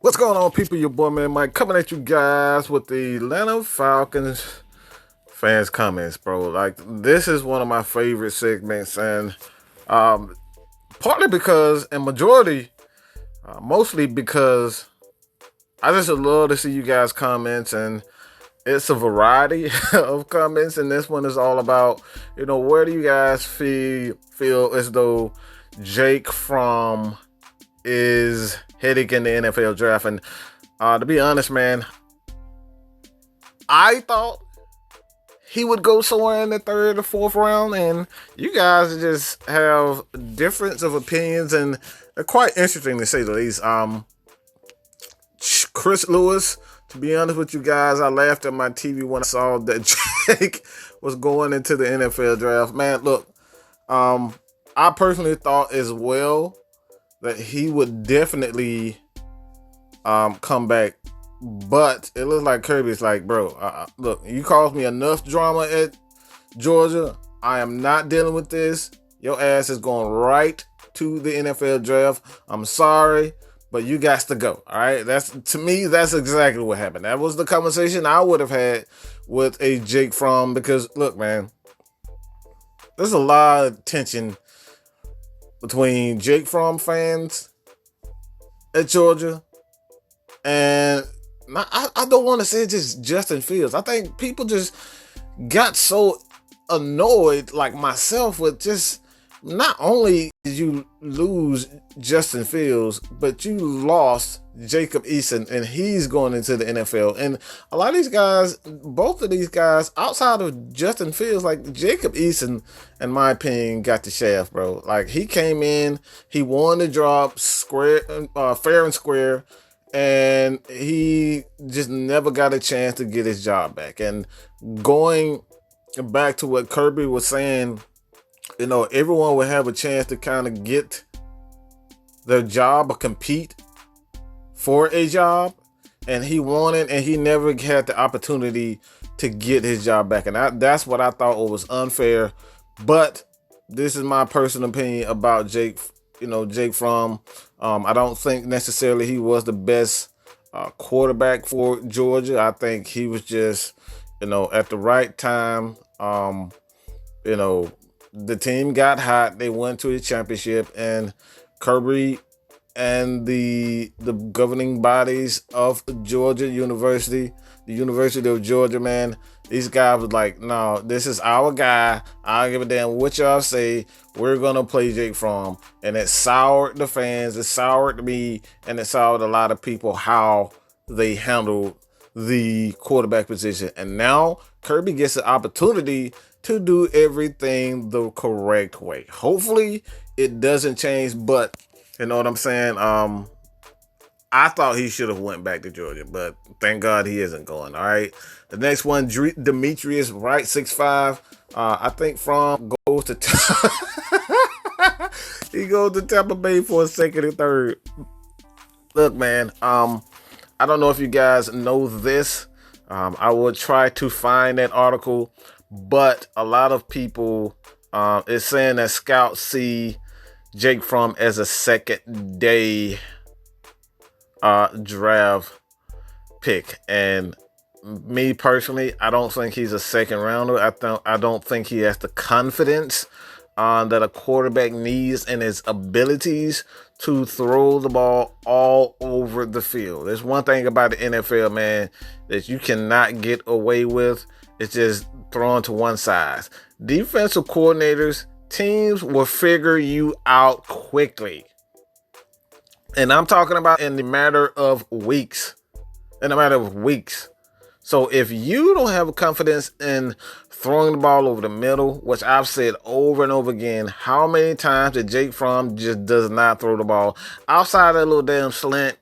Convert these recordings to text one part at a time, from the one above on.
What's going on, people? Your boy, man, Mike, coming at you guys with the Atlanta Falcons fans' comments, bro. Like, this is one of my favorite segments, and um, partly because, and majority, mostly because I just love to see you guys' comments, and it's a variety of comments, and this one is all about, where do you guys feel as though Jake Fromm is heading in the NFL draft? And to be honest, man, I thought he would go somewhere in the third or fourth round, and you guys just have difference of opinions, and they're quite interesting to say the least. Chris Lewis, to be honest with you guys, I laughed at my TV when I saw that Jake was going into the NFL draft. Man, look, I personally thought as well that he would definitely come back. But it looks like Kirby's like, bro, look, you caused me enough drama at Georgia. I am not dealing with this. Your ass is going right to the NFL draft. I'm sorry, but you got to go. All right. To me, that's exactly what happened. That was the conversation I would have had with a Jake Fromm, because look, man, there's a lot of tension between Jake Fromm fans at Georgia, and I don't want to say just Justin Fields. I think people just got so annoyed, like myself, with just not only did you lose Justin Fields, but you lost Jacob Eason, and he's going into the NFL. And a lot of these guys, both of these guys, outside of Justin Fields, like Jacob Eason, in my opinion, got the shaft, bro. Like, he came in, he won the job fair and square, and he just never got a chance to get his job back. And going back to what Kirby was saying, everyone would have a chance to kind of get their job or compete for a job, and he wanted, and he never had the opportunity to get his job back. And that's what I thought was unfair. But this is my personal opinion about Jake Fromm. I don't think necessarily he was the best quarterback for Georgia. I think he was just, at the right time. The team got hot. They went to a championship, and Kirby and the governing bodies of Georgia University, the University of Georgia, man, these guys was like, no, this is our guy. I don't give a damn what y'all say. We're gonna play Jake Fromm. And it soured the fans, it soured me, and it soured a lot of people how they handled the quarterback position. And now Kirby gets the opportunity to do everything the correct way. Hopefully it doesn't change, but you know what I'm saying? I thought he should have went back to Georgia, but thank God he isn't going. All right. The next one, Demetrius Wright, 6'5". I think Fromm goes to he goes to Tampa Bay for a second and third. Look, man, I don't know if you guys know this. I will try to find that article, but a lot of people is saying that scouts see Jake Fromm as a second day draft pick. And me personally, I don't think he's a second rounder. I don't think he has the confidence that a quarterback needs in his abilities to throw the ball all over the field. There's one thing about the NFL, man, that you cannot get away with. It's just thrown to one side. Defensive coordinators, teams will figure you out quickly. And I'm talking about in the matter of weeks. So if you don't have confidence in throwing the ball over the middle, which I've said over and over again, how many times that Jake Fromm just does not throw the ball outside that little damn slant?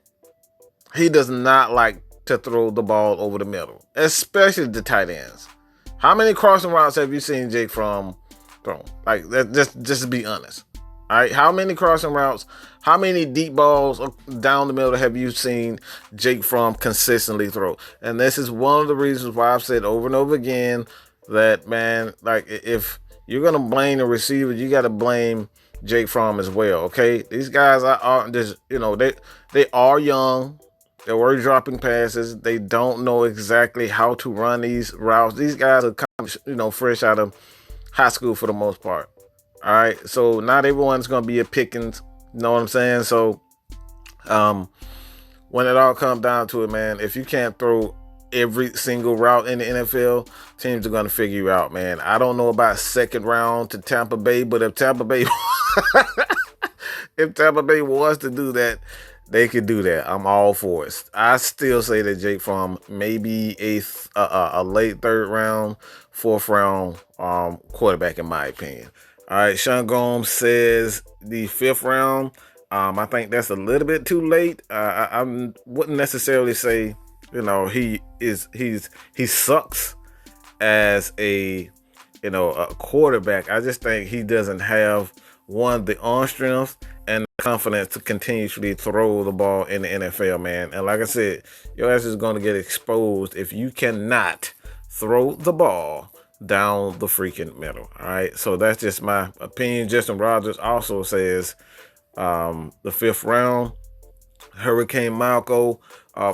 He does not like to throw the ball over the middle, especially the tight ends. How many crossing routes have you seen Jake Fromm throw? Like, that, just to be honest. All right, how many crossing routes, how many deep balls down the middle have you seen Jake Fromm consistently throw? And this is one of the reasons why I've said over and over again that, man, like, if you're going to blame the receiver, you got to blame Jake Fromm as well, okay? These guys are just, they are young. They were dropping passes. They don't know exactly how to run these routes. These guys are kind of, fresh out of high school for the most part. All right. So not everyone's going to be a Pickens. You know what I'm saying? So when it all comes down to it, man, if you can't throw every single route in the NFL, teams are going to figure you out, man. I don't know about second round to Tampa Bay, but if Tampa Bay wants to do that, they could do that. I'm all for it. I still say that Jake Fromm may be a late third round, fourth round quarterback, in my opinion. All right, Sean Gomes says the fifth round. I think that's a little bit too late. I wouldn't necessarily say, he sucks as a quarterback. I just think he doesn't have the arm strength and the confidence to continuously throw the ball in the NFL, man. And like I said, your ass is going to get exposed if you cannot throw the ball down the freaking middle. All right, so that's just my opinion. Justin Rogers also says the fifth round. Hurricane Malco.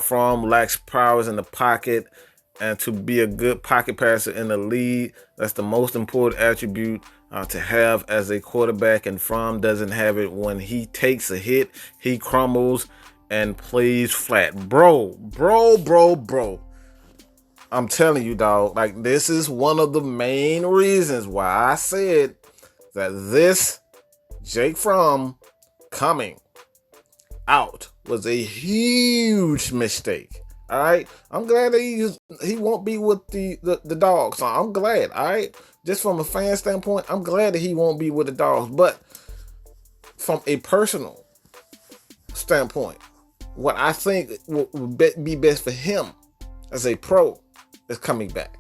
Fromm lacks prowess in the pocket, and to be a good pocket passer in the league, that's the most important attribute to have as a quarterback, and Fromm doesn't have it. When he takes a hit, he crumbles and plays flat. Bro. I'm telling you, dog, like, this is one of the main reasons why I said that this Jake Fromm coming out was a huge mistake. All right, I'm glad that he won't be with the Dogs. So I'm glad. All right, just from a fan standpoint, I'm glad that he won't be with the Dogs. But from a personal standpoint, what I think would be best for him as a pro is coming back,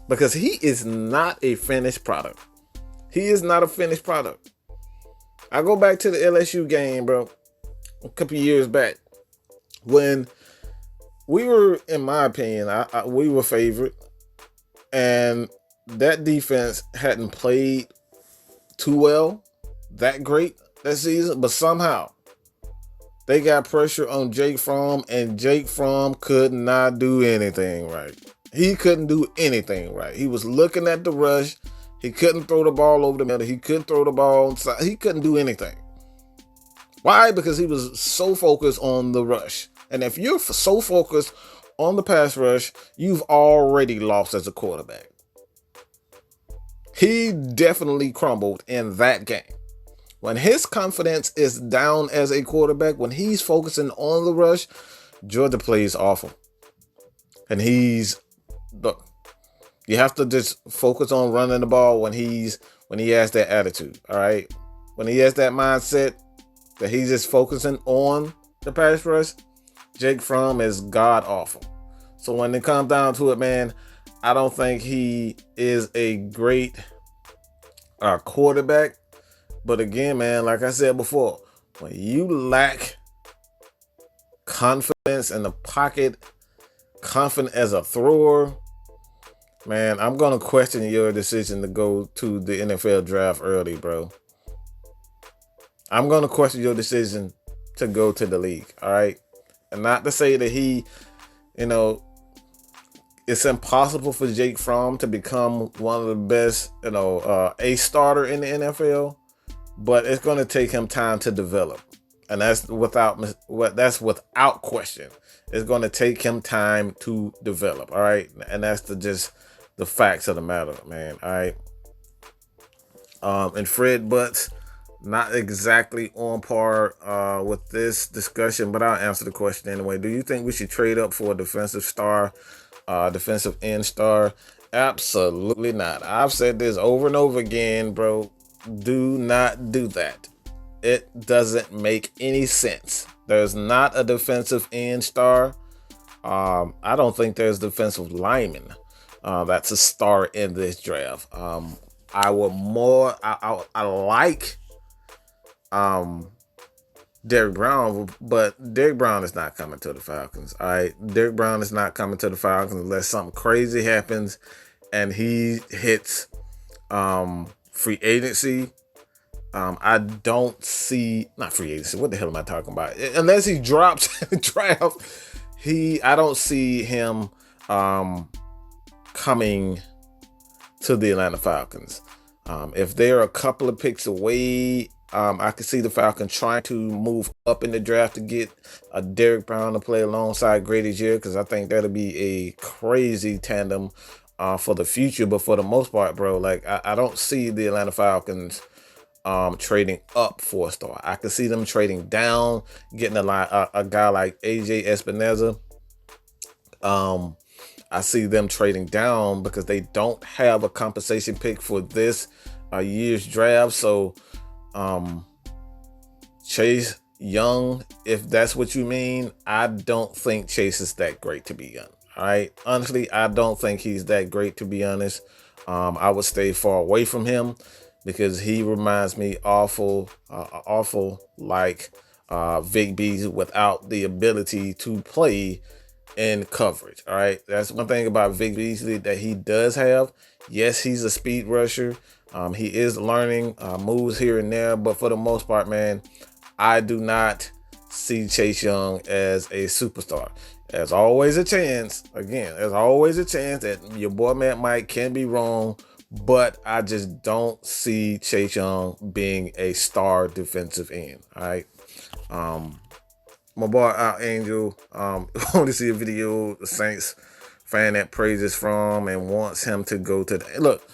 because he is not a finished product. He is not a finished product. I go back to the LSU game, bro, a couple years back, when we were, in my opinion, we were favored, and that defense hadn't played too well, that great that season, but somehow they got pressure on Jake Fromm, and Jake Fromm could not do anything right. He couldn't do anything right. He was looking at the rush. He couldn't throw the ball over the middle. He couldn't throw the ball inside. He couldn't do anything. Why? Because he was so focused on the rush. And if you're so focused on the pass rush, you've already lost as a quarterback. He definitely crumbled in that game. When his confidence is down as a quarterback, when he's focusing on the rush, Georgia plays awful. And look, you have to just focus on running the ball when he has that attitude. All right. When he has that mindset that he's just focusing on the pass rush, Jake Fromm is god awful. So when it comes down to it, man, I don't think he is a great quarterback. But again, man, like I said before, when you lack confidence in the pocket, confident as a thrower, man, I'm going to question your decision to go to the NFL draft early, bro. I'm going to question your decision to go to the league, all right? And not to say that he, it's impossible for Jake Fromm to become one of the best, a starter in the NFL, but it's going to take him time to develop. And that's without question. It's going to take him time to develop, all right? And that's just the facts of the matter, man, all right? And Fred Butts, not exactly on par with this discussion, but I'll answer the question anyway. Do you think we should trade up for a defensive end star? Absolutely not. I've said this over and over again, bro. Do not do that. It doesn't make any sense. There's not a defensive end star. I don't think there's defensive lineman that's a star in this draft. I like Derrick Brown, but Derrick Brown is not coming to the Falcons. All right, Derrick Brown is not coming to the Falcons unless something crazy happens and he hits free agency. I don't see, not free agency. What the hell am I talking about? Unless he drops in the draft, I don't see him coming to the Atlanta Falcons. If they're a couple of picks away, I could see the Falcons trying to move up in the draft to get a Derek Brown to play alongside Grady Jarrett, because I think that'll be a crazy tandem for the future. But for the most part, bro, like I don't see the Atlanta Falcons trading up for a star. I could see them trading down, getting a guy like AJ Espinoza. I see them trading down because they don't have a compensation pick for this year's draft. So Chase Young, if that's what you mean, I don't think Chase is that great, to be honest. All right, honestly, I don't think he's that great, to be honest. I would stay far away from him because he reminds me awful like Vic Beasley without the ability to play in coverage. All right, that's one thing about Vic Beasley that he does have. Yes, he's a speed rusher. He is learning moves here and there, but for the most part, man, I do not see Chase Young as a superstar. There's always a chance. Again, there's always a chance that your boy Matt Mike can be wrong, but I just don't see Chase Young being a star defensive end. All right. My boy Angel, want to see a video the Saints fan that praises Fromm and wants him to go to the look.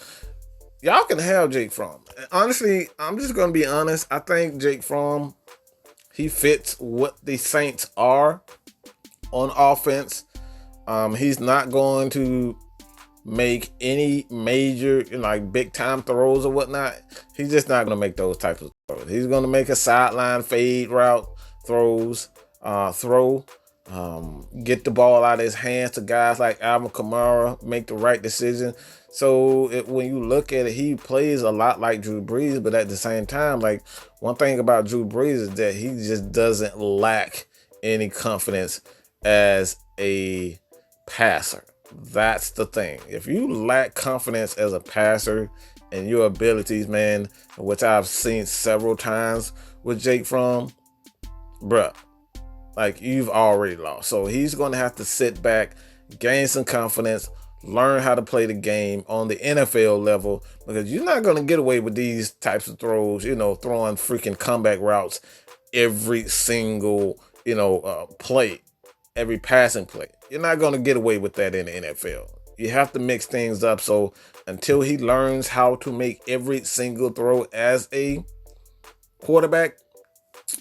Y'all can have Jake Fromm. Honestly, I'm just gonna be honest. I think Jake Fromm, he fits what the Saints are on offense. He's not going to make any major, like big time throws or whatnot. He's just not going to make those types of throws. He's going to make a sideline fade route throws, get the ball out of his hands to guys like Alvin Kamara, make the right decision. So when you look at it, he plays a lot like Drew Brees, but at the same time, like one thing about Drew Brees is that he just doesn't lack any confidence as a passer. That's the thing. If you lack confidence as a passer and your abilities, man, which I've seen several times with Jake Fromm, bruh, like you've already lost. So he's going to have to sit back, gain some confidence, learn how to play the game on the NFL level, because you're not going to get away with these types of throws, throwing freaking comeback routes every single, play, every passing play. You're not going to get away with that in the NFL. You have to mix things up. So until he learns how to make every single throw as a quarterback,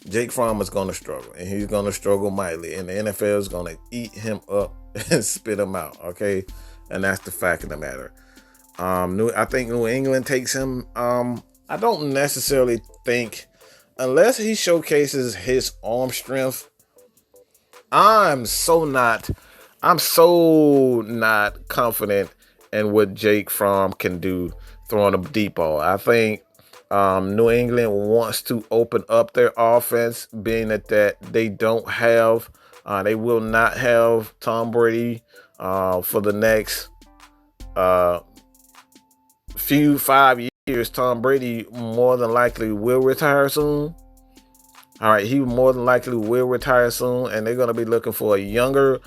Jake Fromm is going to struggle, and he's going to struggle mightily, and the NFL is going to eat him up and spit him out, okay? And that's the fact of the matter. I think New England takes him. I don't necessarily think, unless he showcases his arm strength, I'm so not confident in what Jake Fromm can do throwing a deep ball. I think New England wants to open up their offense, being that they don't have, they will not have Tom Brady for the next 5 years. Tom Brady more than likely will retire soon. All right, he more than likely will retire soon, and they're going to be looking for a younger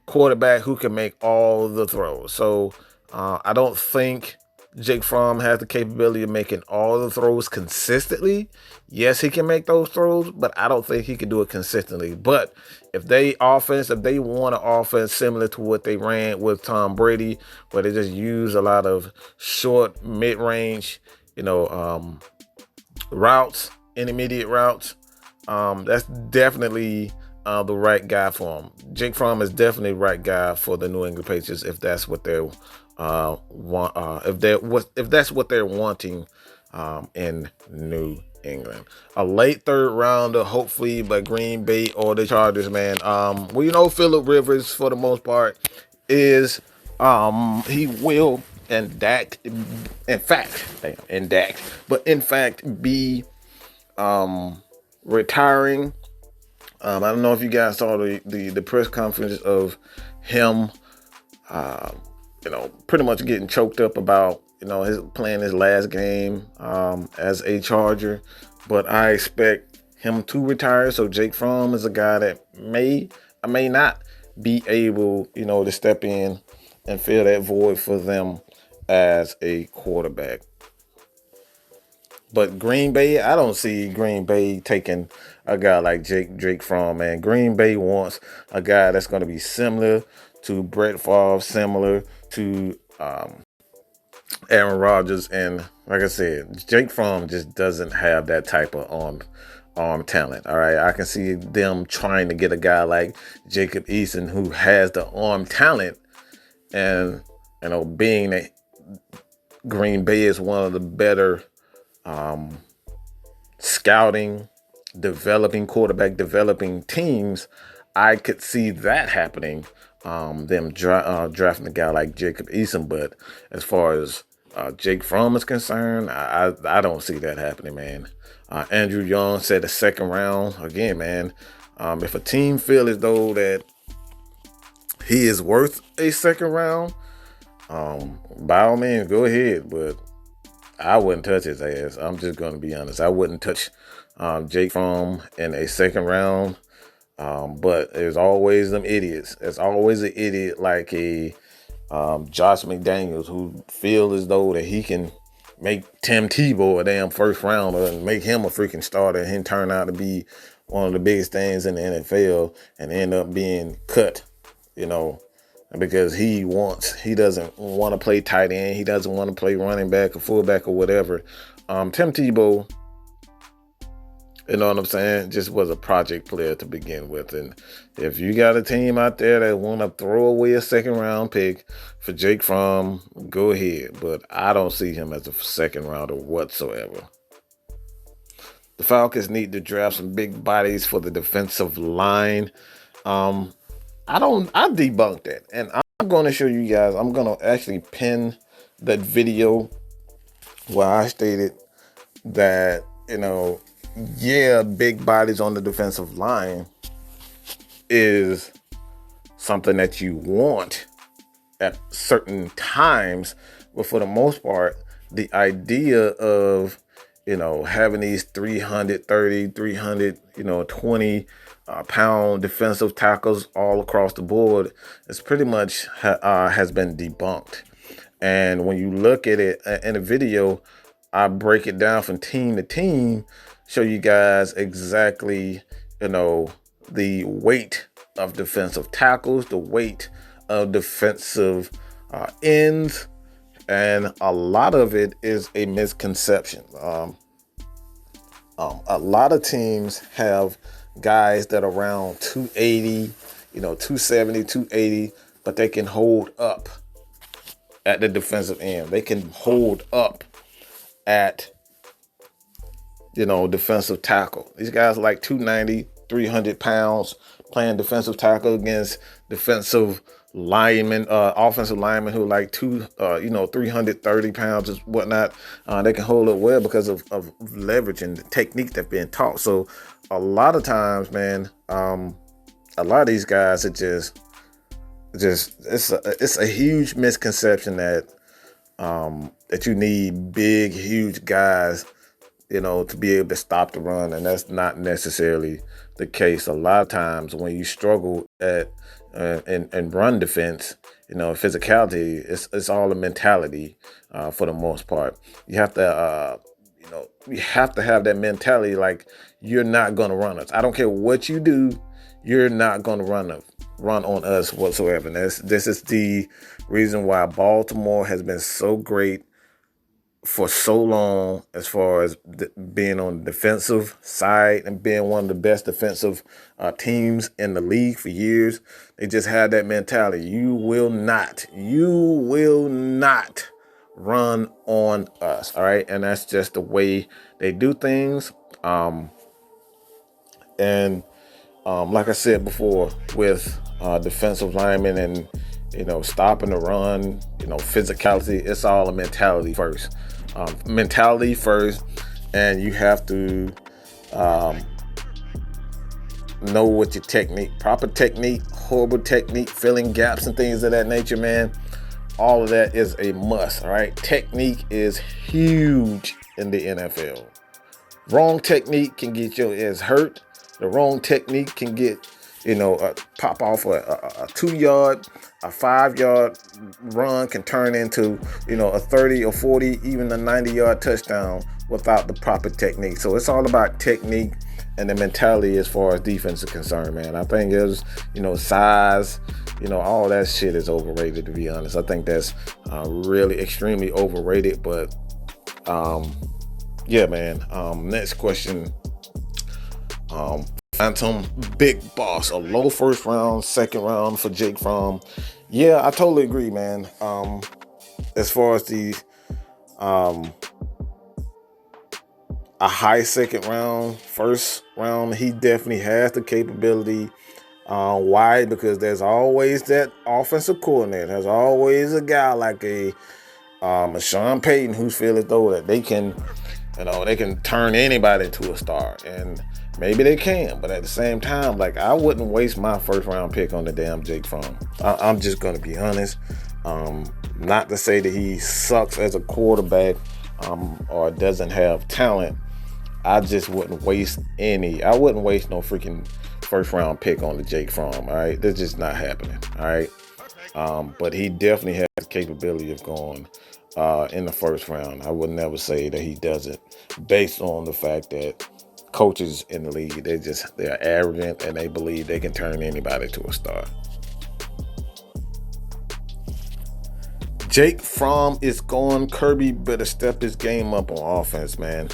quarterback who can make all the throws. So I don't think Jake Fromm has the capability of making all the throws consistently. Yes, he can make those throws, but I don't think he can do it consistently. But if they want an offense similar to what they ran with Tom Brady, where they just use a lot of short, mid-range, routes, intermediate routes, that's definitely the right guy for him. Jake Fromm is definitely the right guy for the New England Patriots if that's what they're if that's what they're wanting in New England. A late third rounder, hopefully by Green Bay or the Chargers, man. Phillip Rivers for the most part is he will in fact be retiring. I don't know if you guys saw the press conference of him pretty much getting choked up about his playing his last game as a Charger, but I expect him to retire. So Jake Fromm is a guy that may not be able, to step in and fill that void for them as a quarterback. But Green Bay, I don't see Green Bay taking a guy like Drake Fromm, man. Green Bay wants a guy that's going to be similar to Brett Favre, similar to Aaron Rodgers, and like I said, Jake Fromm just doesn't have that type of arm talent. All right, I can see them trying to get a guy like Jacob Eason who has the arm talent, and being that Green Bay is one of the better scouting, quarterback developing teams, I could see that happening. Them drafting a guy like Jacob Eason, but as far as Jake Fromm is concerned, I don't see that happening, man. Andrew Young said the second round again, man. If a team feel as though that he is worth a second round, by all means, go ahead, but I wouldn't touch his ass. I'm just going to be honest. I wouldn't touch Jake Fromm in a second round. But there's always them idiots. There's always an idiot like a Josh McDaniels who feel as though that he can make Tim Tebow a damn first rounder and make him a freaking starter, and him turn out to be one of the biggest things in the NFL and end up being cut, because he doesn't want to play tight end. He doesn't want to play running back or fullback or whatever. Tim Tebow, you know what I'm saying, just was a project player to begin with. And if you got a team out there that want to throw away a second round pick for Jake Fromm, go ahead. But I don't see him as a second rounder whatsoever. The Falcons need to draft some big bodies for the defensive line. I debunked that, and I'm going to show you guys. I'm going to actually pin that video where I stated that, big bodies on the defensive line is something that you want at certain times, but for the most part, the idea of having these 330, 320 pound defensive tackles all across the board is pretty much has been debunked. And when you look at it in a video, I break it down from team to team, show you guys exactly, the weight of defensive tackles, the weight of defensive ends, and a lot of it is a misconception. A lot of teams have guys that are around 280, 270, 280, but they can hold up at the defensive end. They can hold up at, defensive tackle. These guys are like 290, 300 pounds playing defensive tackle against defensive linemen, offensive linemen who are like 330 pounds and whatnot. They can hold up well because of leverage and the technique that's being taught. So a lot of times, man, a lot of these guys are just it's a huge misconception that you need big, huge guys, to be able to stop the run, and that's not necessarily the case. A lot of times when you struggle at in run defense, physicality, it's all a mentality for the most part. You have to have that mentality like you're not gonna run us. I don't care what you do, you're not gonna run on us whatsoever. And this is the reason why Baltimore has been so great for so long as far as being on the defensive side and being one of the best defensive teams in the league for years. They just had that mentality. You will not run on us. All right. And that's just the way they do things. Like I said before, with defensive linemen and, stopping the run, physicality, it's all a mentality first. And you have to know what your technique, proper technique, horrible technique, filling gaps and things of that nature, man. all of that is a must. All right, technique is huge in the NFL. Wrong technique can get your ass hurt. The wrong technique can get, pop off a 2 yard, a 5 yard run can turn into, a 30 or 40, even a 90-yard touchdown without the proper technique. So it's all about technique and the mentality as far as defense is concerned, man. I think it's, size, all that shit is overrated, to be honest. I think that's really extremely overrated, but yeah, man. Next question. Phantom Big Boss, a low first round, second round for Jake Fromm. Yeah, I totally agree, man. As far as the a high second round, first round, he definitely has the capability. Why? Because there's always that offensive coordinator. There's always a guy like a Sean Payton who feel as though that they can, they can turn anybody into a star, and maybe they can. But at the same time, like, I wouldn't waste my first round pick on the damn Jake Fromm. I'm just gonna be honest. Not to say that he sucks as a quarterback or doesn't have talent. I just wouldn't waste I wouldn't waste no freaking first round pick on the Jake Fromm. All right, that's just not happening. All right, but he definitely has the capability of going in the first round. I would never say that he doesn't, based on the fact that coaches in the league, they're arrogant and they believe they can turn anybody to a star. Jake Fromm is gone. Kirby better step his game up on offense, man.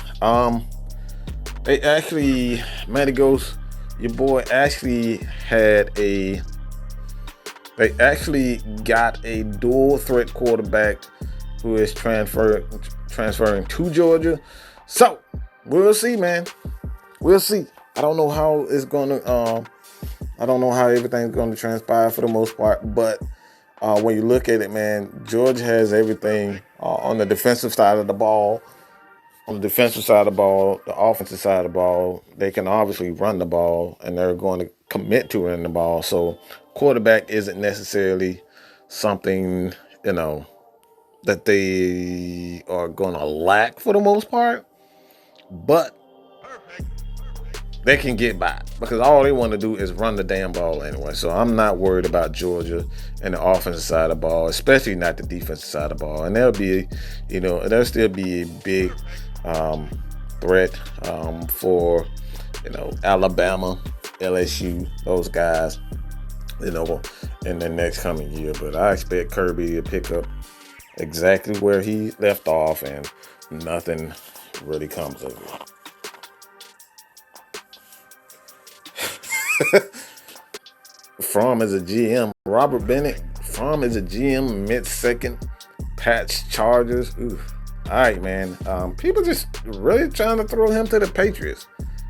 They actually, Matty Ghost, your boy actually they actually got a dual threat quarterback who is transferring to Georgia. So we'll see, man. We'll see. I don't know how it's gonna. I don't know how everything's gonna transpire for the most part, but when you look at it, man, Georgia has everything on the defensive side of the ball. On the defensive side of the ball, the offensive side of the ball, they can obviously run the ball, and they're going to commit to running the ball. So quarterback isn't necessarily something, that they are going to lack for the most part, but they can get by because all they want to do is run the damn ball anyway. So I'm not worried about Georgia and the offensive side of the ball, especially not the defensive side of the ball. And there'll still be a big threat for, Alabama, LSU, those guys, in the next coming year. But I expect Kirby to pick up exactly where he left off, and nothing really comes of it. Fromm is a GM. Robert Bennett. Fromm is a GM mid-second. Patch Chargers. Ooh. All right, man. People just really trying to throw him to the Patriots.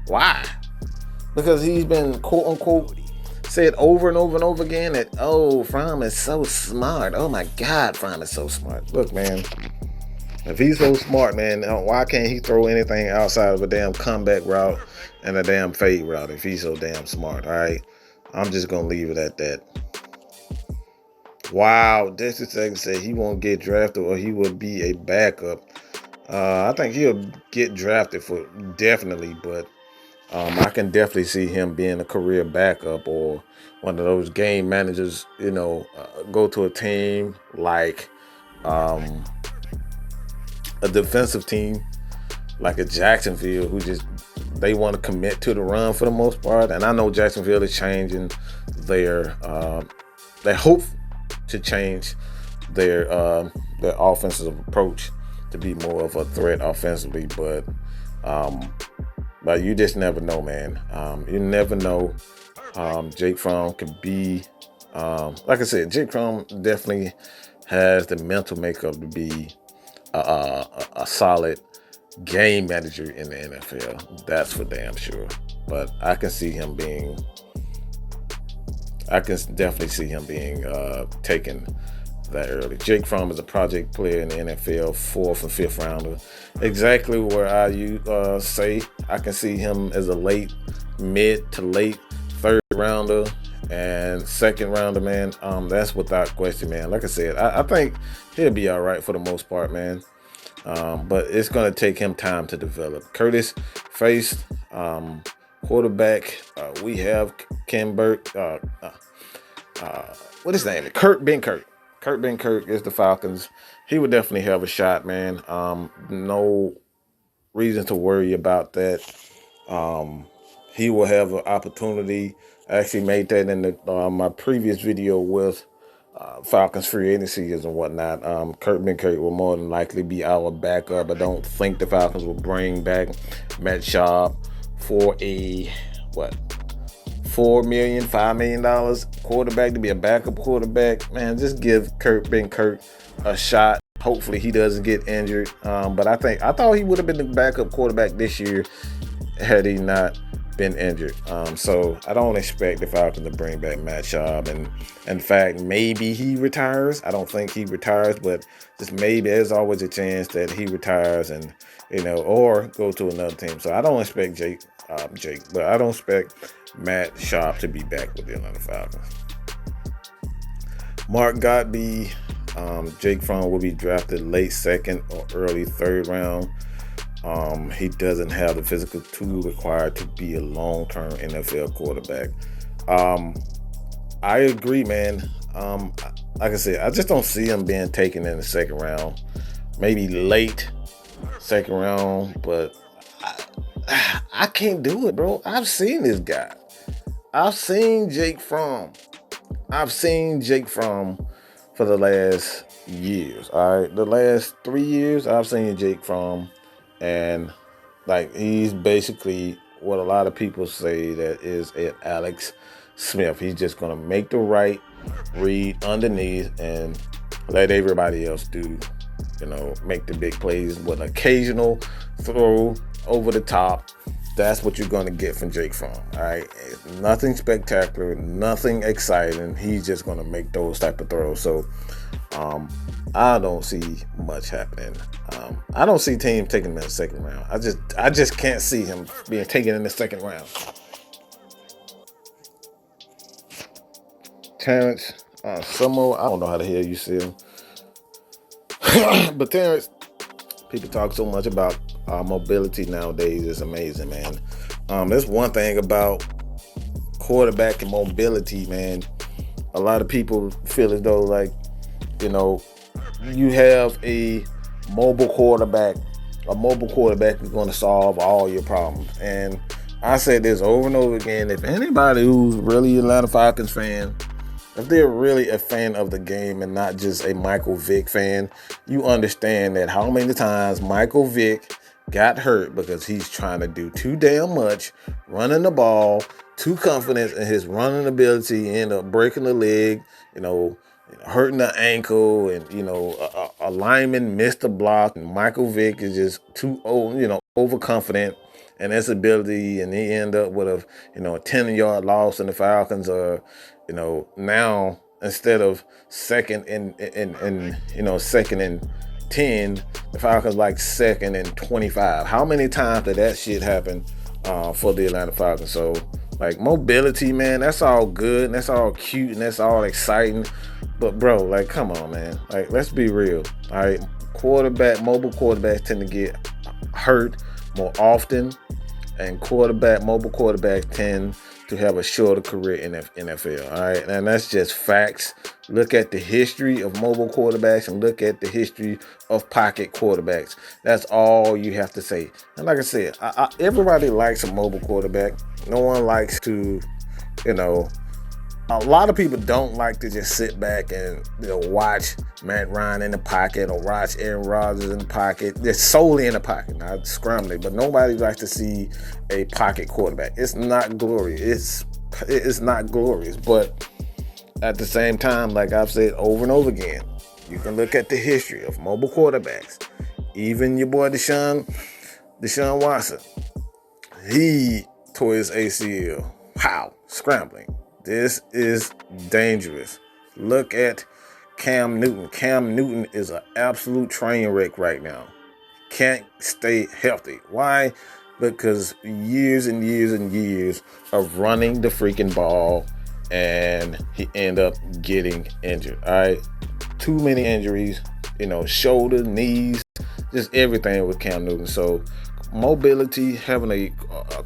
Why? Because he's been, quote unquote, said over and over and over again that, Fromm is so smart. Oh my God, Fromm is so smart. Look, man. If he's so smart, man, why can't he throw anything outside of a damn comeback route and a damn fade route if he's so damn smart? All right. I'm just going to leave it at that. Wow. Dexter Second said he won't get drafted or he will be a backup. I think he'll get drafted for definitely, but I can definitely see him being a career backup or one of those game managers, go to a team like a defensive team like a Jacksonville who they want to commit to the run for the most part. And I know Jacksonville is changing they hope to change their offensive approach to be more of a threat offensively, but you just never know, man. You never know. Jake Fromm could be, like I said, Jake Fromm definitely has the mental makeup to be a solid game manager in the NFL. That's for damn sure. But I can definitely see him being taken that early. Jake Fromm is a project player in the NFL, 4th and 5th rounder. Exactly where I say I can see him as a mid to late 3rd rounder and second rounder, man. That's without question, man. Like I said, I think he'll be all right for the most part, man. But it's gonna take him time to develop. Curtis faced quarterback. We have Ken Burke. What is his name? Kurt Benkert. Kurt Benkert is the Falcons. He would definitely have a shot, man. No reason to worry about that. He will have an opportunity. I actually made that in my previous video with Falcons free agencies and whatnot. Kurt Benkert will more than likely be our backup. I don't think the Falcons will bring back Matt Schaub for a $4 million, $5 million quarterback to be a backup quarterback. Man, just give Kurt Benkert a shot. Hopefully he doesn't get injured. But I thought he would have been the backup quarterback this year had he not been injured. So I don't expect the Falcons to bring back Matt Schaub. And in fact, maybe he retires. I don't think he retires, but just maybe there's always a chance that he retires and, or go to another team. So I don't expect Jake, but I don't expect Matt Schaub to be back with the Atlanta Falcons. Mark Godby, Jake Fromm will be drafted late second or early third round. He doesn't have the physical tool required to be a long-term NFL quarterback. I agree, man. Like I said, I just don't see him being taken in the second round. Maybe late second round, but I can't do it, bro. I've seen this guy. I've seen Jake Fromm. For the last years. All right, the last 3 years, I've seen Jake Fromm, and he's basically what a lot of people say that is at Alex Smith. He's just gonna make the right read underneath and let everybody else do, make the big plays with an occasional throw over the top. That's what you're going to get from Jake Fromm. All right, it's nothing spectacular, nothing exciting. He's just going to make those type of throws. So I don't see much happening. I don't see teams taking him in the second round. I just can't see him being taken in the second round. Terrence Summo, I don't know how the hell you see him, but Terrence, people talk so much about mobility nowadays. It's amazing, man. That's one thing about quarterback and mobility, man. A lot of people feel as though you have a mobile quarterback. A mobile quarterback is going to solve all your problems. And I said this over and over again. If anybody who's really an Atlanta Falcons fan, if they're really a fan of the game and not just a Michael Vick fan, you understand that how many times Michael Vick got hurt because he's trying to do too damn much, running the ball, too confident in his running ability, end up breaking the leg, hurting the ankle, and a lineman missed the block, and Michael Vick is just too overconfident in his ability, and he end up with a 10-yard loss, and the Falcons are now instead of second and 10, the Falcons second and 25. How many times did that shit happen for the Atlanta Falcons? So mobility, man, that's all good and that's all cute and that's all exciting, but bro, come on, man, let's be real. All right, mobile quarterbacks tend to get hurt more often, and mobile quarterbacks tend to have a shorter career in the NFL. All right, and that's just facts. Look at the history of mobile quarterbacks and look at the history of pocket quarterbacks. That's all you have to say. And like I said, everybody likes a mobile quarterback. No one likes to, a lot of people don't like to just sit back and watch Matt Ryan in the pocket or watch Aaron Rodgers in the pocket. They're solely in the pocket, not scrambling. But nobody likes to see a pocket quarterback. It's not glorious. It's not glorious. But at the same time, like I've said over and over again, you can look at the history of mobile quarterbacks. Even your boy Deshaun Watson, he tore his ACL. How? Scrambling. This is dangerous. Look at Cam Newton. Cam Newton is an absolute train wreck right now. Can't stay healthy. Why? because years and years and years of running the freaking ball, and he ended up getting injured. All right, too many injuries. Shoulder, knees, just everything with Cam Newton. So mobility, having a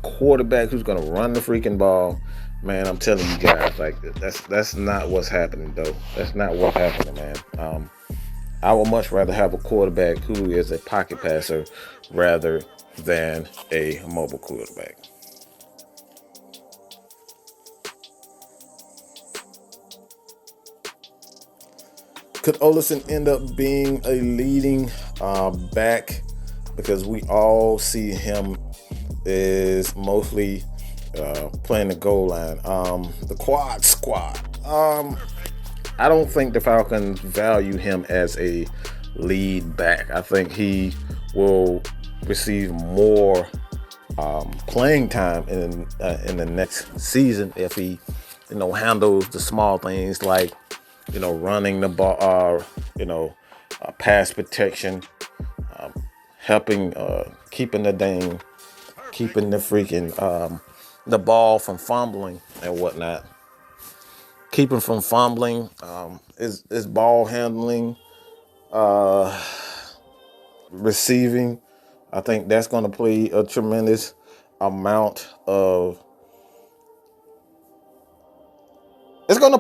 quarterback who's going to run the freaking ball, man, I'm telling you guys, like that's not what's happening, though. That's not what's happening, man. I would much rather have a quarterback who is a pocket passer rather than a mobile quarterback. Could Olsen end up being a leading back? Because we all see him is mostly playing the goal line. The quad squad. I don't think the Falcons value him as a lead back. I think he will receive more playing time in the next season if he, handles the small things like, running the ball, pass protection, helping keeping the freaking the ball from fumbling and whatnot. Keeping from fumbling, is ball handling, receiving. I think that's going to play a tremendous amount of. It's going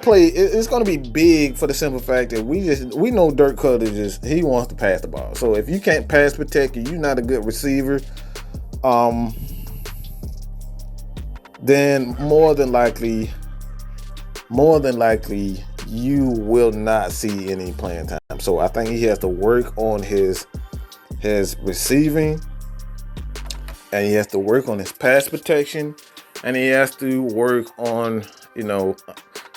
to be big for the simple fact that we know Dirk Cutter he wants to pass the ball. So if you can't pass protect and you're not a good receiver, then more than likely you will not see any playing time. So I think he has to work on his receiving, and he has to work on his pass protection, and he has to work on,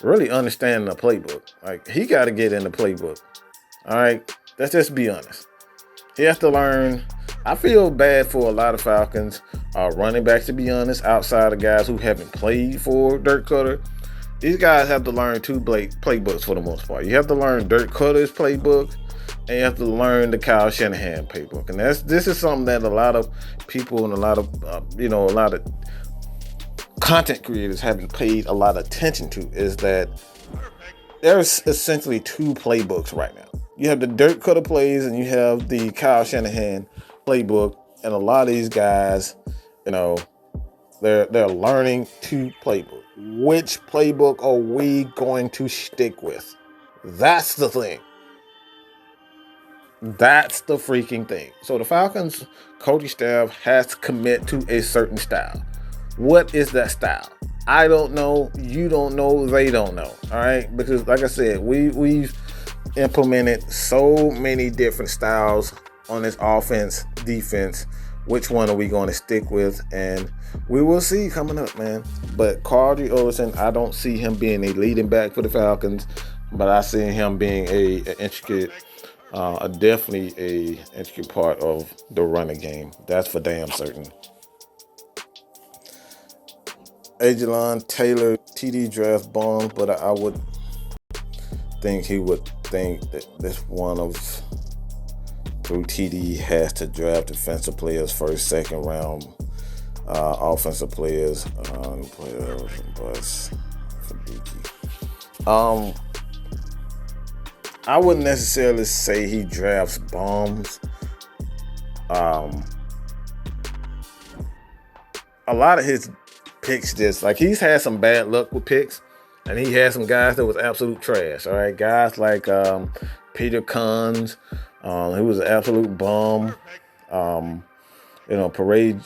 really understanding the playbook. Like, he got to get in the playbook. All right, let's just be honest. He has to learn. I feel bad for a lot of Falcons running backs, to be honest, outside of guys who haven't played for Dirk Cutter. These guys have to learn two playbooks for the most part. You have to learn Dirk Cutter's playbook, and you have to learn the Kyle Shanahan playbook. And this is something that a lot of people and a lot of content creators haven't paid a lot of attention to, is that there's essentially two playbooks right now. You have the Dirk Cutter plays and you have the Kyle Shanahan playbook, and a lot of these guys, they're learning two playbooks. Which playbook are we going to stick with? That's the thing. That's the freaking thing. So the Falcons coaching staff has to commit to a certain style. What is that style? I don't know. You don't know. They don't know. All right, because like I said, we've implemented so many different styles on this offense, defense. Which one are we going to stick with? And we will see coming up, man. But Cardi Olsen, I don't see him being a leading back for the Falcons, but I see him being definitely a intricate part of the running game. That's for damn certain. Ajalon Taylor, TD draft bomb, but I would think he would think that this one of through TD has to draft defensive players first, second round, offensive players, bust for DG. I wouldn't necessarily say he drafts bombs. A lot of his picks just like he's had some bad luck with picks, and he had some guys that was absolute trash. All right, guys like Peter Kunz, who was an absolute bum. Parade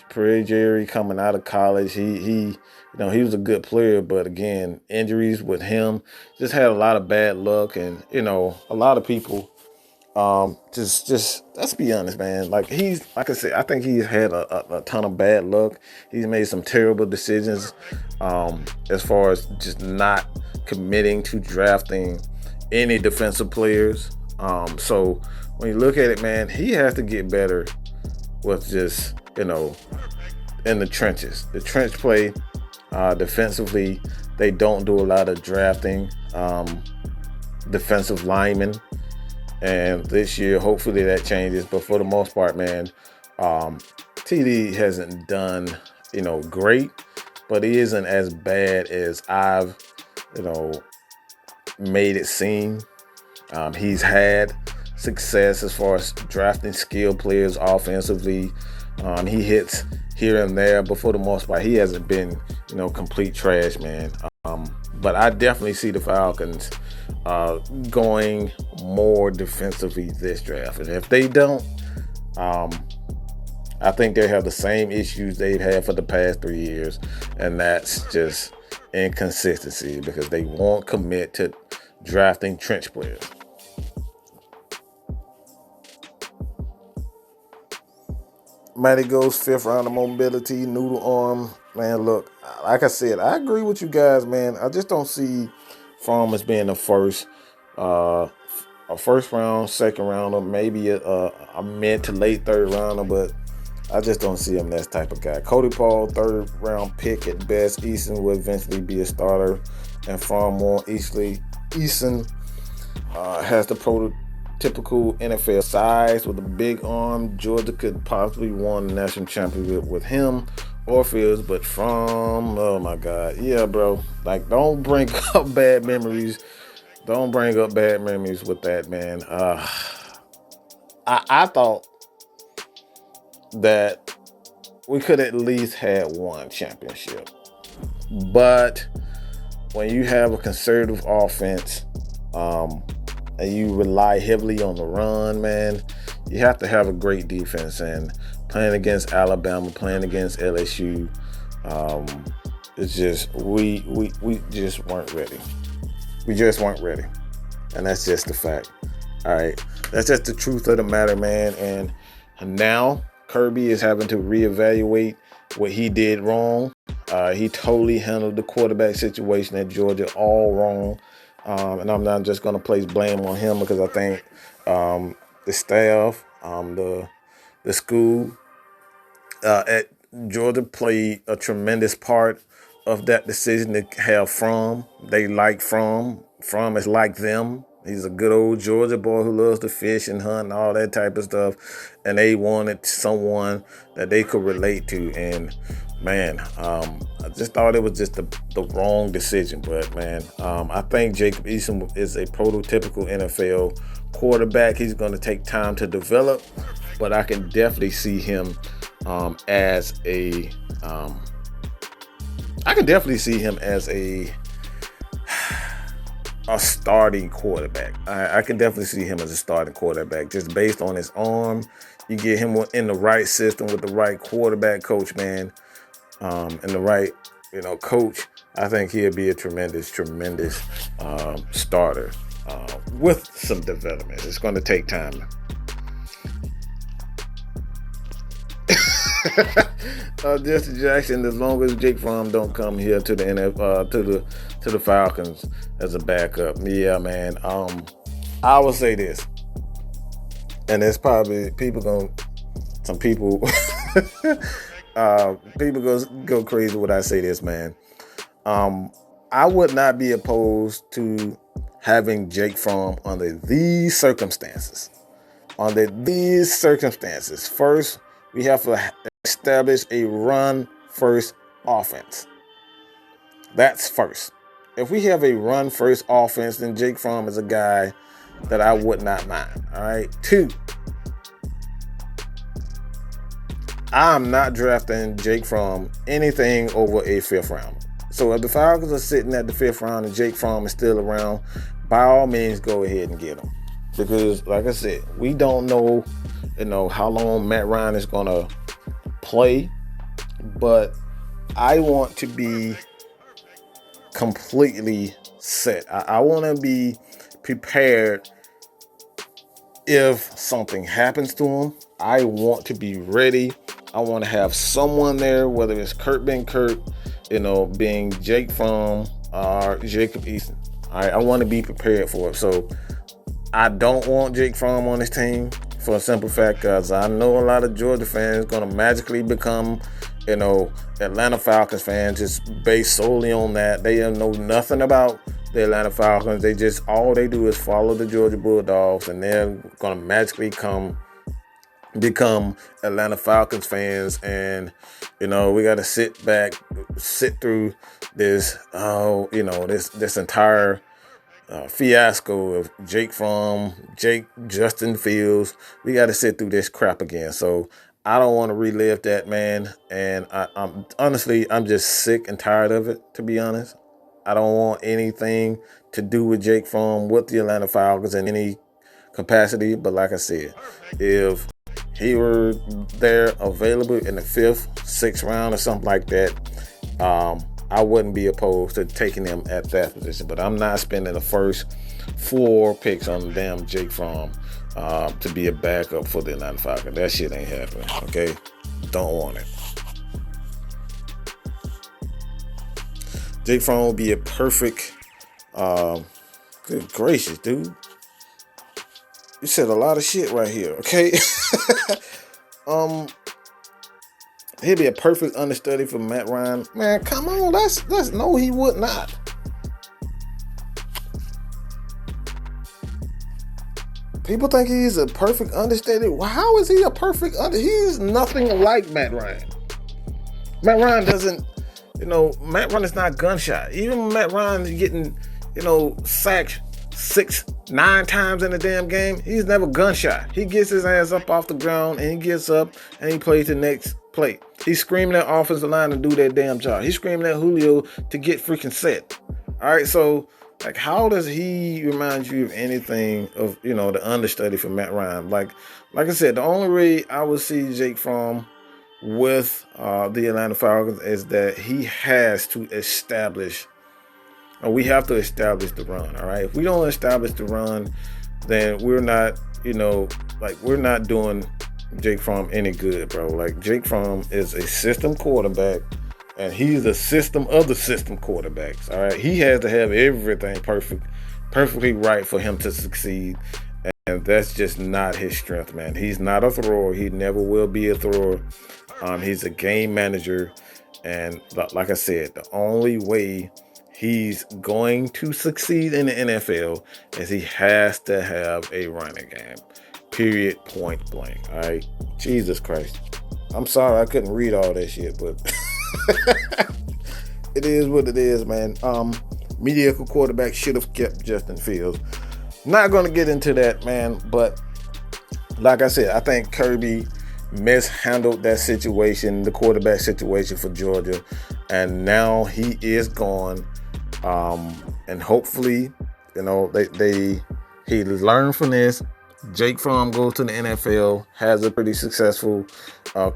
Jerry coming out of college, he was a good player, but again, injuries with him, just had a lot of bad luck, and a lot of people, just let's be honest, man. Like I said, I think he's had a ton of bad luck. He's made some terrible decisions, as far as just not committing to drafting any defensive players. So when you look at it, man, he has to get better with just, in the trenches. The trench play, defensively, they don't do a lot of drafting defensive linemen. And this year, hopefully that changes. But for the most part, man, TD hasn't done, great, but he isn't as bad as I've, you know, made it seem. He's had success as far as drafting skilled players offensively. He hits here and there, but for the most part, he hasn't been, complete trash, man. But I definitely see the Falcons going more defensively this draft. And if they don't, I think they have the same issues they've had for the past 3 years, and that's just inconsistency because they won't commit to drafting trench players. Matty goes 5th round of mobility, noodle arm. Man, look, like I said, I agree with you guys, man. I just don't see Fromm as being a first round, second rounder, maybe a mid to late third rounder, but I just don't see him that type of guy. Cody Paul, 3rd round pick at best. Eason will eventually be a starter, and Fromm more easily. Eason has the prototypical NFL size with a big arm. Georgia could possibly win the national championship with him or Fields, but Fromm, oh my God, yeah, bro. Like, don't bring up bad memories. Don't bring up bad memories with that, man. I thought that we could at least had one championship, but when you have a conservative offense and you rely heavily on the run, man, you have to have a great defense. And playing against Alabama, playing against LSU, it's just we just weren't ready. We just weren't ready, and that's just the fact. All right, that's just the truth of the matter, man. And now Kirby is having to reevaluate what he did wrong. He totally handled the quarterback situation at Georgia all wrong. And I'm not just going to place blame on him because I think the staff, the school at Georgia played a tremendous part of that decision to have Fromm. They like Fromm. Fromm is like them. He's a good old Georgia boy who loves to fish and hunt and all that type of stuff. And they wanted someone that they could relate to. And, man, I just thought it was just the wrong decision. But, man, I think Jacob Eason is a prototypical NFL quarterback. He's going to take time to develop. But I can definitely see him as a starting quarterback. I can definitely see him as a starting quarterback just based on his arm. You get him in the right system with the right quarterback coach, man, and the right, coach. I think he'll be a tremendous starter with some development. It's going to take time. Jesse Jackson, as long as Jake Fromm don't come here to the NFL, to the Falcons as a backup, yeah, man. I will say this, and there's probably people people go crazy when I say this, man. I would not be opposed to having Jake Fromm under these circumstances. First, we have to establish a run-first offense. That's first. If we have a run-first offense, then Jake Fromm is a guy that I would not mind. All right. 2, I'm not drafting Jake Fromm anything over a 5th round. So if the Falcons are sitting at the 5th round and Jake Fromm is still around, by all means, go ahead and get him. Because, like I said, we don't know, how long Matt Ryan is going to play. But I want to be completely set. I want to be prepared if something happens to him. I want to be ready. I want to have someone there, whether it's Kurt Benkert, being Jake Fromm or Jacob Eason. I want to be prepared for it. So I don't want Jake Fromm on this team for a simple fact because I know a lot of Georgia fans going to magically become, Atlanta Falcons fans just based solely on that. They don't know nothing about the Atlanta Falcons. All they do is follow the Georgia Bulldogs, and they're going to magically come become Atlanta Falcons fans, and we got to sit through this this entire fiasco of Jake Fromm, Justin Fields. We got to sit through this crap again. So I don't want to relive that, man. And I'm honestly, I'm just sick and tired of it, to be honest. I don't want anything to do with Jake Fromm, with the Atlanta Falcons in any capacity. But like I said, if he were there available in the 5th, 6th round or something like that, I wouldn't be opposed to taking him at that position. But I'm not spending the first 4 picks on damn Jake Fromm to be a backup for the Atlanta Falcons. That shit ain't happening, okay? Don't want it. Jake Fromm will be a perfect, good gracious, dude. You said a lot of shit right here, okay? He'd be a perfect understudy for Matt Ryan. Man, come on, that's no, he would not. People think he's a perfect understudy. Well, how is he a perfect He's nothing like Matt Ryan. Matt Ryan doesn't, Matt Ryan is not gunshot. Even when Matt Ryan is getting, sacked 6-9 times in a damn game, he's never gunshot. He gets his ass up off the ground and he gets up and he plays the next play. He's screaming at offensive line to do their damn job. He's screaming at Julio to get freaking set. All right, so like, how does he remind you of anything of the understudy for Matt Ryan? Like I said, the only way I would see Jake Fromm with the Atlanta Falcons is that he has to establish. We have to establish the run, all right? If we don't establish the run, then we're not, we're not doing Jake Fromm any good, bro. Like, Jake Fromm is a system quarterback, and he's a system of the system quarterbacks, all right? He has to have everything perfectly right for him to succeed, and that's just not his strength, man. He's not a thrower. He never will be a thrower. He's a game manager, and like I said, the only way he's going to succeed in the NFL is he has to have a running game. Period. Point blank. All right. Jesus Christ. I'm sorry I couldn't read all that shit, but it is what it is, man. Mediocre quarterback should have kept Justin Fields. Not going to get into that, man. But like I said, I think Kirby mishandled that situation, the quarterback situation for Georgia, and now he is gone. And hopefully, he learned from this. Jake Fromm goes to the NFL, has a pretty successful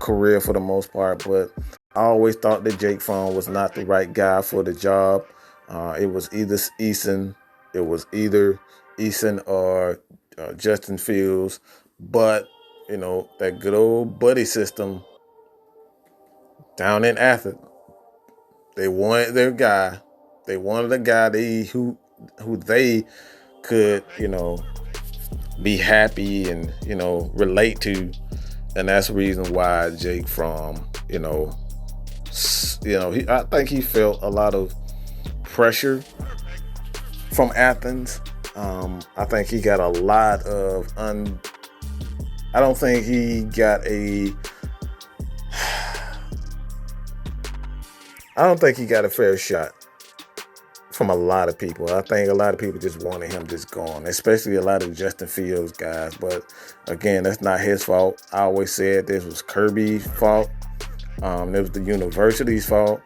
career for the most part, but I always thought that Jake Fromm was not the right guy for the job. It was either Eason or Justin Fields, but that good old buddy system down in Athens, they wanted their guy. They wanted a guy who they could, be happy and, relate to. And that's the reason why Jake Fromm, I think he felt a lot of pressure from Athens. I think he got a lot of I don't think he got a fair shot from a lot of people. I think a lot of people just wanted him just gone, especially a lot of Justin Fields guys. But again, that's not his fault. I always said this was Kirby's fault. It was the university's fault.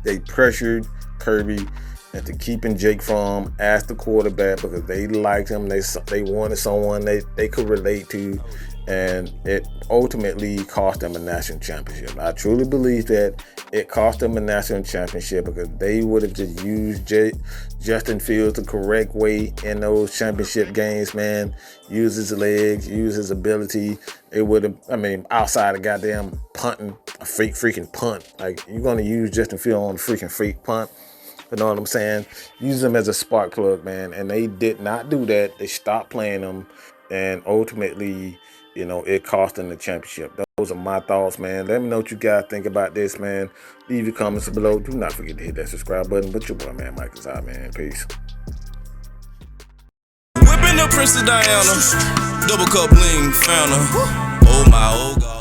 They pressured Kirby into keeping Jake Fromm as the quarterback because they liked him. They wanted someone they could relate to, and it ultimately cost them a national championship. I truly believe that it cost them a national championship because they would have just used Justin Fields the correct way in those championship games, man. Use his legs, use his ability. It would have, outside of goddamn punting, a freaking punt. Like, you're going to use Justin Fields on a freaking fake punt. You know what I'm saying? Use him as a spark plug, man. And they did not do that. They stopped playing him. And ultimately, it cost them the championship. Those are my thoughts, man. Let me know what you guys think about this, man. Leave your comments below. Do not forget to hit that subscribe button. But your boy, man, Mike is out, man. Peace. Whipping the Princess Diana. Double cup lean, found her. Oh my, oh God.